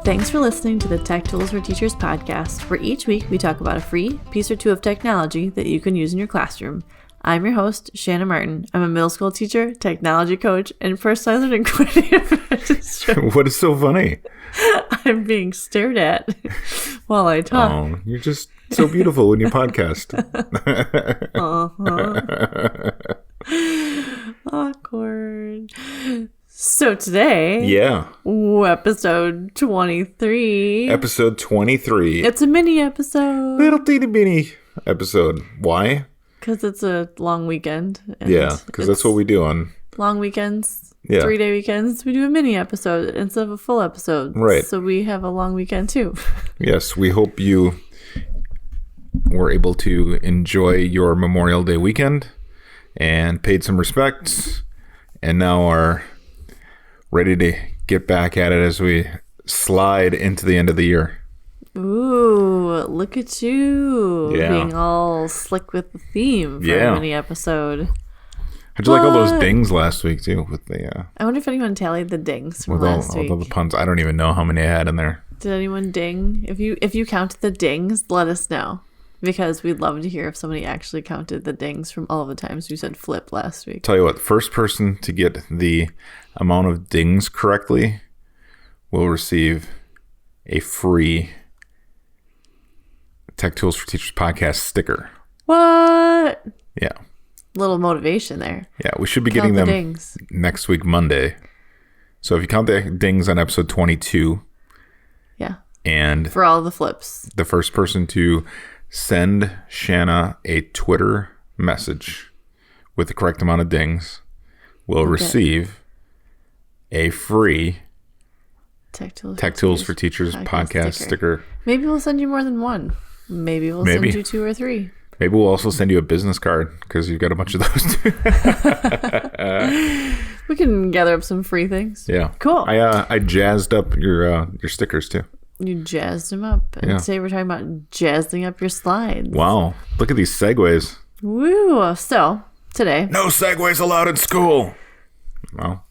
Thanks for listening to the Tech Tools for Teachers podcast, where each week we talk about a free piece or two of technology that you can use in your classroom. I'm your host, Shanna Martin. I'm a middle school teacher, technology coach, and personalized learning coordinator. What is so funny? I'm being stared at while I talk. Oh, you're just so beautiful when you podcast. Awkward. So today, episode 23. Episode 23. It's a mini episode. Little teeny bitty episode. Why? Because it's a long weekend. Yeah, because that's what we do on long weekends. Yeah. 3-day weekends. We do a mini episode instead of a full episode. Right. So we have a long weekend too. Yes, we hope you were able to enjoy your Memorial Day weekend and paid some respects and now are ready to get back at it as we slide into the end of the year. Ooh, look at you being all slick with the theme for a mini episode. How'd you like all those dings last week too? With the I wonder if anyone tallied the dings from last week. All the puns. I don't even know how many I had in there. Did anyone ding? If you counted the dings, let us know. Because we'd love to hear if somebody actually counted the dings from all the times you said flip last week. Tell you what, first person to get the amount of dings correctly will receive a free Tech Tools for Teachers podcast sticker. What? Yeah. Little motivation there. Yeah, we should be getting them dings next week, Monday. So if you count the dings on episode 22. Yeah. And for all the flips. The first person to send Shanna a Twitter message with the correct amount of dings will receive a free Tech Tools for Teachers podcast sticker. Maybe we'll send you more than one. Maybe we'll send you 2 or 3. Maybe we'll also send you a business card because you've got a bunch of those too. We can gather up some free things. Yeah. Cool. I jazzed up your stickers too. You jazzed them up. And today we're talking about jazzing up your slides. Wow. Look at these segues. Woo. So, today. No segues allowed in school. Well.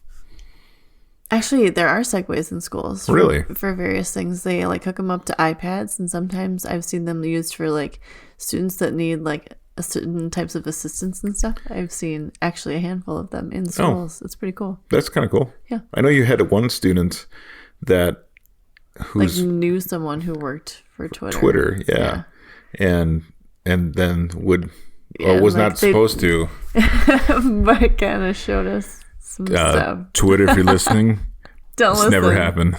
Actually, there are segues in schools. Really? For various things. They hook them up to iPads, and sometimes I've seen them used for students that need a certain types of assistance and stuff. I've seen actually a handful of them in schools. It's pretty cool. That's kind of cool. Yeah. I know you had one student that knew someone who worked for Twitter. Yeah. And then was not supposed to. But kind of showed us some stuff. Twitter, if you're listening, don't listen. Never happened.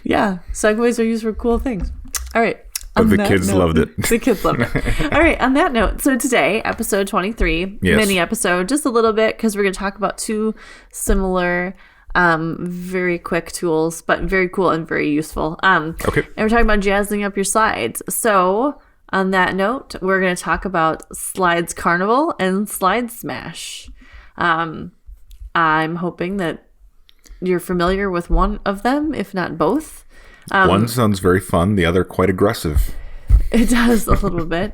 Yeah. Segues are used for cool things. All right. But the kids loved it. The kids loved it. All right. On that note, so today, episode 23, mini episode, just a little bit, because we're going to talk about 2 similar very quick tools, but very cool and very useful. Okay. And we're talking about jazzing up your slides. So on that note, we're going to talk about Slides Carnival and Slide Smash. I'm hoping that you're familiar with one of them, if not both. One sounds very fun. The other quite aggressive. It does a little bit.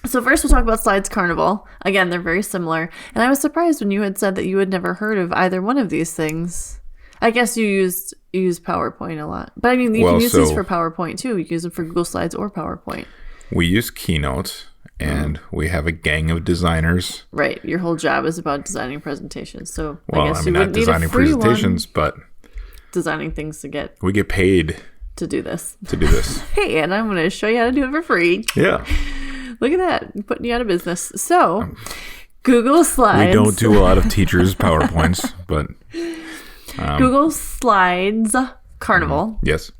So first we'll talk about Slides Carnival. Again, they're very similar. And I was surprised when you had said that you had never heard of either one of these things. I guess you use PowerPoint a lot. But I mean, you can use these for PowerPoint too. You can use them for Google Slides or PowerPoint. We use Keynote and we have a gang of designers. Right. Your whole job is about designing presentations. So well, I guess I'm not designing presentations, but designing things we get paid to do this. Hey, and I'm going to show you how to do it for free. Yeah. Look at that. Putting you out of business. So, Google Slides. We don't do a lot of teachers' PowerPoints, but... Google Slides Carnival. Yes.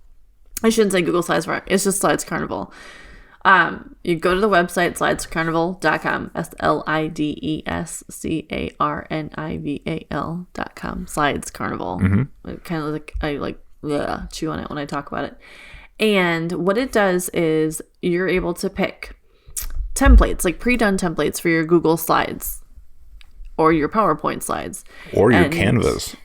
I shouldn't say Google Slides. It's just Slides Carnival. You go to the website, slidescarnival.com. SLIDESCARNIVAL.com. Slides Carnival. Mm-hmm. Kind of I chew on it when I talk about it. And what it does is you're able to pick templates, pre-done templates for your Google Slides or your PowerPoint slides. Or your Canvas.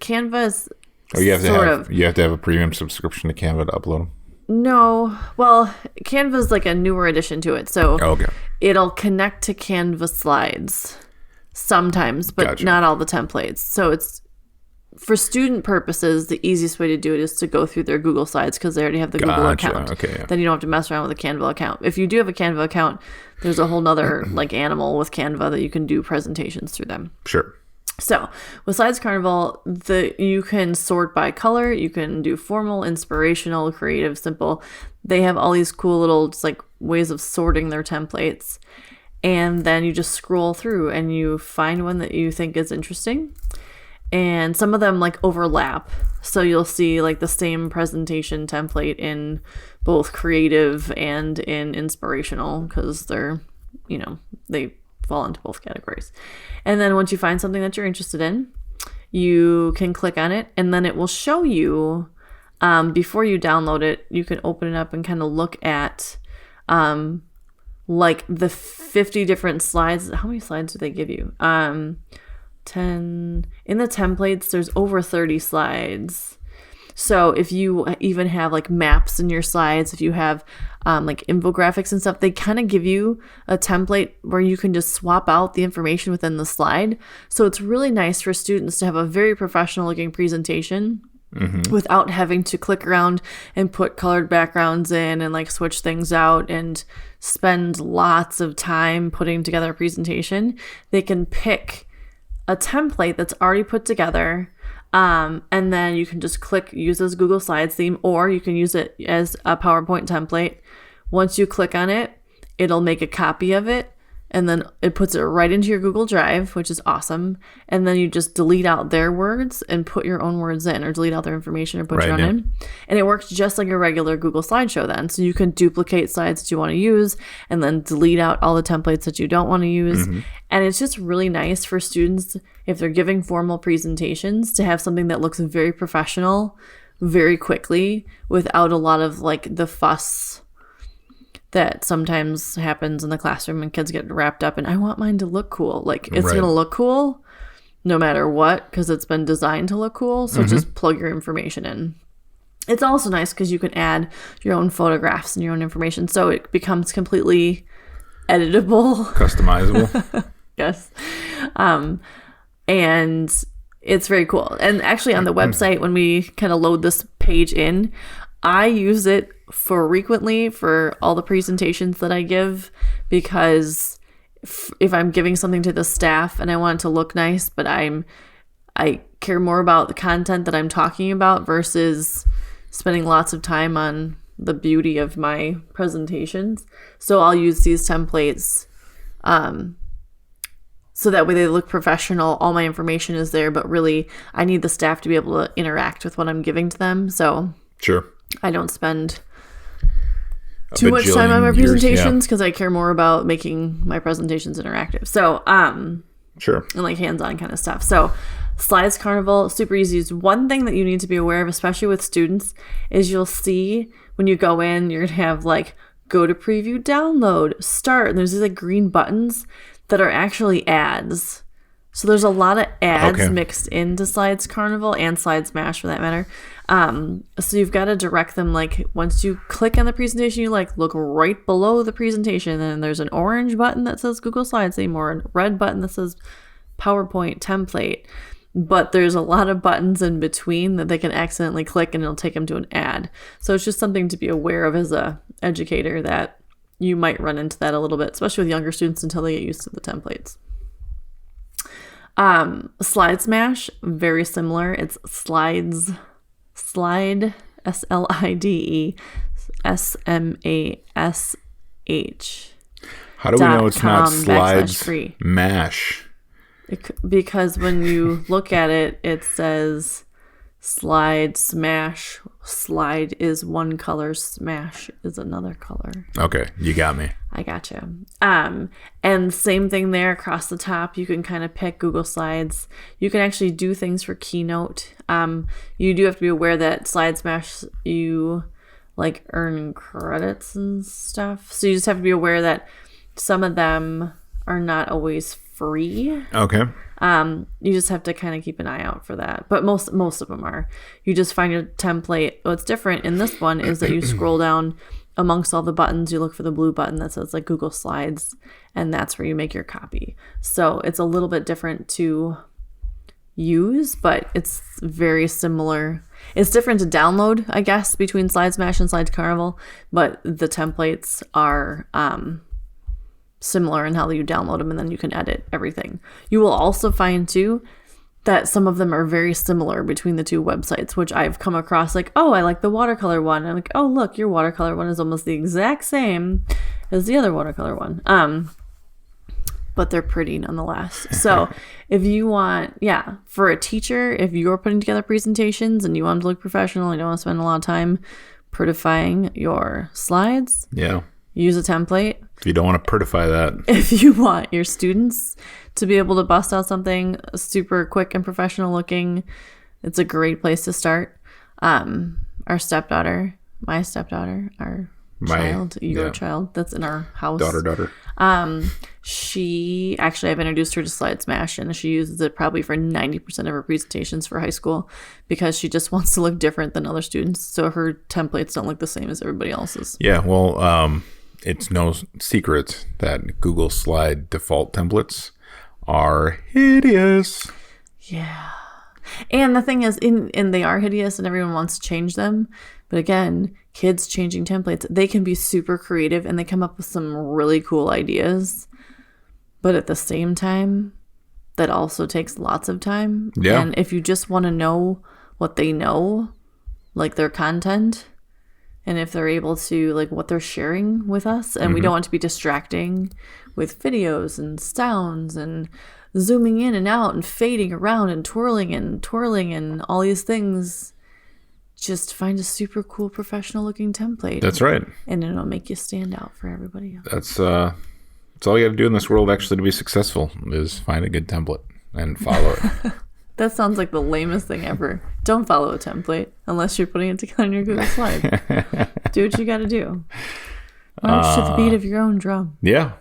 Canvas, you have to have a premium subscription to Canva to upload them? No. Well, Canva's a newer addition to it. So it'll connect to Canva slides sometimes, but not all the templates. So it's for student purposes, the easiest way to do it is to go through their Google Slides because they already have the Google account. Okay, yeah. Then you don't have to mess around with a Canva account. If you do have a Canva account, there's a whole nother like animal with Canva that you can do presentations through them. Sure. So with Slides Carnival, you can sort by color. You can do formal, inspirational, creative, simple. They have all these cool little just like ways of sorting their templates. And then you just scroll through and you find one that you think is interesting. And some of them like overlap. So you'll see like the same presentation template in both creative and in inspirational because they're, they fall into both categories. And then once you find something that you're interested in, you can click on it and then it will show you, before you download it, you can open it up and kind of look at like the 50 different slides. How many slides do they give you? 10 in the templates. There's over 30 slides. So if you even have like maps in your slides, if you have like infographics and stuff, they kind of give you a template where you can just swap out the information within the slide. So it's really nice for students to have a very professional looking presentation without having to click around and put colored backgrounds in and like switch things out and spend lots of time putting together a presentation. They can pick a template that's already put together, and then you can just use this Google Slides theme, or you can use it as a PowerPoint template. Once you click on it, it'll make a copy of it, and then it puts it right into your Google Drive, which is awesome. And then you just delete out their words and put your own words in, or delete out their information or put your own in. And it works just like a regular Google slideshow then. So you can duplicate slides that you want to use and then delete out all the templates that you don't want to use. And it's just really nice for students, if they're giving formal presentations, to have something that looks very professional very quickly without a lot of like the fuss that sometimes happens in the classroom and kids get wrapped up in, I want mine to look cool. Like it's going to look cool no matter what because it's been designed to look cool. So just plug your information in. It's also nice because you can add your own photographs and your own information. So it becomes completely editable. Customizable. Yes. And it's very cool. And actually on the website, when we kind of load this page in, I use it frequently for all the presentations that I give because if I'm giving something to the staff and I want it to look nice, but I care more about the content that I'm talking about versus spending lots of time on the beauty of my presentations. So I'll use these templates so that way they look professional. All my information is there, but really I need the staff to be able to interact with what I'm giving to them. So sure, I don't spend too much time on my presentations because I care more about making my presentations interactive. So, sure. And like hands-on kind of stuff. So Slides Carnival, super easy. One thing that you need to be aware of, especially with students, is you'll see when you go in, you're going to have like go to preview, download, start. And there's these like green buttons that are actually ads. So there's a lot of ads mixed into Slides Carnival and Slide Smash for that matter. So you've got to direct them, like once you click on the presentation, you like look right below the presentation and there's an orange button that says Google Slides theme or a red button that says PowerPoint template. But there's a lot of buttons in between that they can accidentally click and it'll take them to an ad. So it's just something to be aware of as a educator that you might run into that a little bit, especially with younger students until they get used to the templates. Slide Smash, very similar. It's slide, SLIDE, SMASH. How do we know it's not Slides Mash? Because when you look at it, it says Slide Smash. Slide is one color, Smash is another color. Okay, you got me. I gotcha. And same thing there across the top. You can kind of pick Google Slides. You can actually do things for Keynote. You do have to be aware that Slide Smash, you like earn credits and stuff. So you just have to be aware that some of them are not always free. Okay. You just have to kind of keep an eye out for that. But most of them are. You just find your template. What's different in this one is that you scroll down amongst all the buttons, you look for the blue button that says like Google Slides, and that's where you make your copy. So it's a little bit different to use, but it's very similar. It's different to download, I guess, between Slide Smash and Slides Carnival, but the templates are similar in how you download them, and then you can edit everything. You will also find, too, that some of them are very similar between the two websites, which I've come across, like, oh, I like the watercolor one. And I'm like, oh, look, your watercolor one is almost the exact same as the other watercolor one. But they're pretty nonetheless. So if you want, for a teacher, if you're putting together presentations and you want them to look professional and you don't want to spend a lot of time prettifying your slides, use a template. If you don't want to prettify that. If you want your students to be able to bust out something super quick and professional looking, it's a great place to start. My stepdaughter, your child that's in our house. Daughter. I've introduced her to Slide Smash, and she uses it probably for 90% of her presentations for high school because she just wants to look different than other students. So her templates don't look the same as everybody else's. Yeah, well, it's no secret that Google Slide default templates are hideous. Yeah. And the thing is, and they are hideous and everyone wants to change them. But again, kids changing templates, they can be super creative and they come up with some really cool ideas. But at the same time, that also takes lots of time. Yeah. And if you just want to know what they know, like their content, and if they're able to, like, what they're sharing with us, and we don't want to be distracting with videos and sounds and zooming in and out and fading around and twirling and all these things, just find a super cool professional looking template. That's right. And it'll make you stand out for everybody else. That's all you got to do in this world actually to be successful is find a good template and follow it. That sounds like the lamest thing ever. Don't follow a template unless you're putting it together in your Google Slide. Do what you got to do. March to the beat of your own drum. Yeah.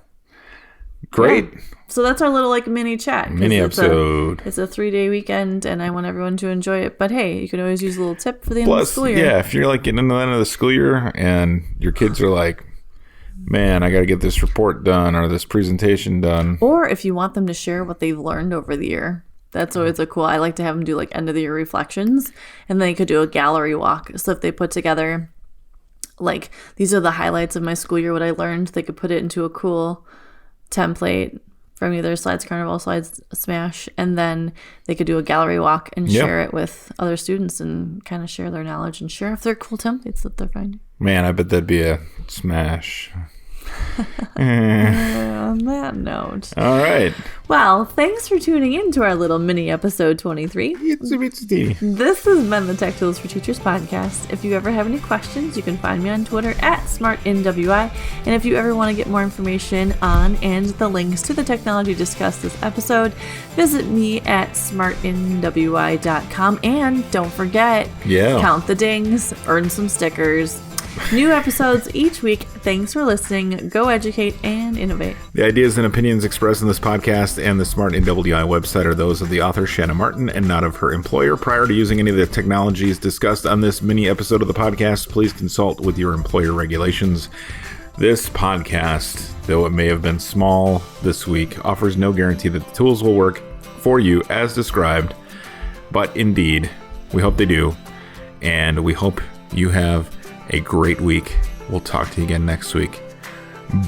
Great. Yeah. So that's our little mini chat. Mini episode. It's a 3-day weekend, and I want everyone to enjoy it. But hey, you can always use a little tip for the end of the school year. Yeah, if you're like getting into the end of the school year and your kids are like, man, I got to get this report done or this presentation done. Or if you want them to share what they've learned over the year. That's always a cool. I like to have them do like end of the year reflections, and then they could do a gallery walk. So if they put together, like, these are the highlights of my school year, what I learned, they could put it into a cool template from either Slides Carnival, Slides Smash, and then they could do a gallery walk and share it with other students and kind of share their knowledge and share if they're cool templates that they're finding. Man, I bet that'd be a smash. On that note. All right. Well, thanks for tuning in to our little mini episode 23. This has been the Tech Tools for Teachers podcast. If you ever have any questions, you can find me on Twitter @SmartNWI. And if you ever want to get more information on and the links to the technology discussed this episode, visit me at smartnwi.com. And don't forget, count the dings, earn some stickers. New episodes each week. Thanks for listening. Go educate and innovate. The ideas and opinions expressed in this podcast and the Smart NWI website are those of the author, Shanna Martin, and not of her employer. Prior to using any of the technologies discussed on this mini episode of the podcast, please consult with your employer regulations. This podcast, though it may have been small this week, offers no guarantee that the tools will work for you as described, but indeed, we hope they do, and we hope you have a great week. We'll talk to you again next week.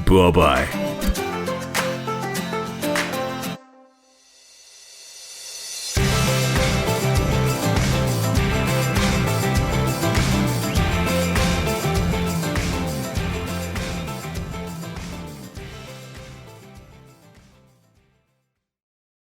Bye-bye.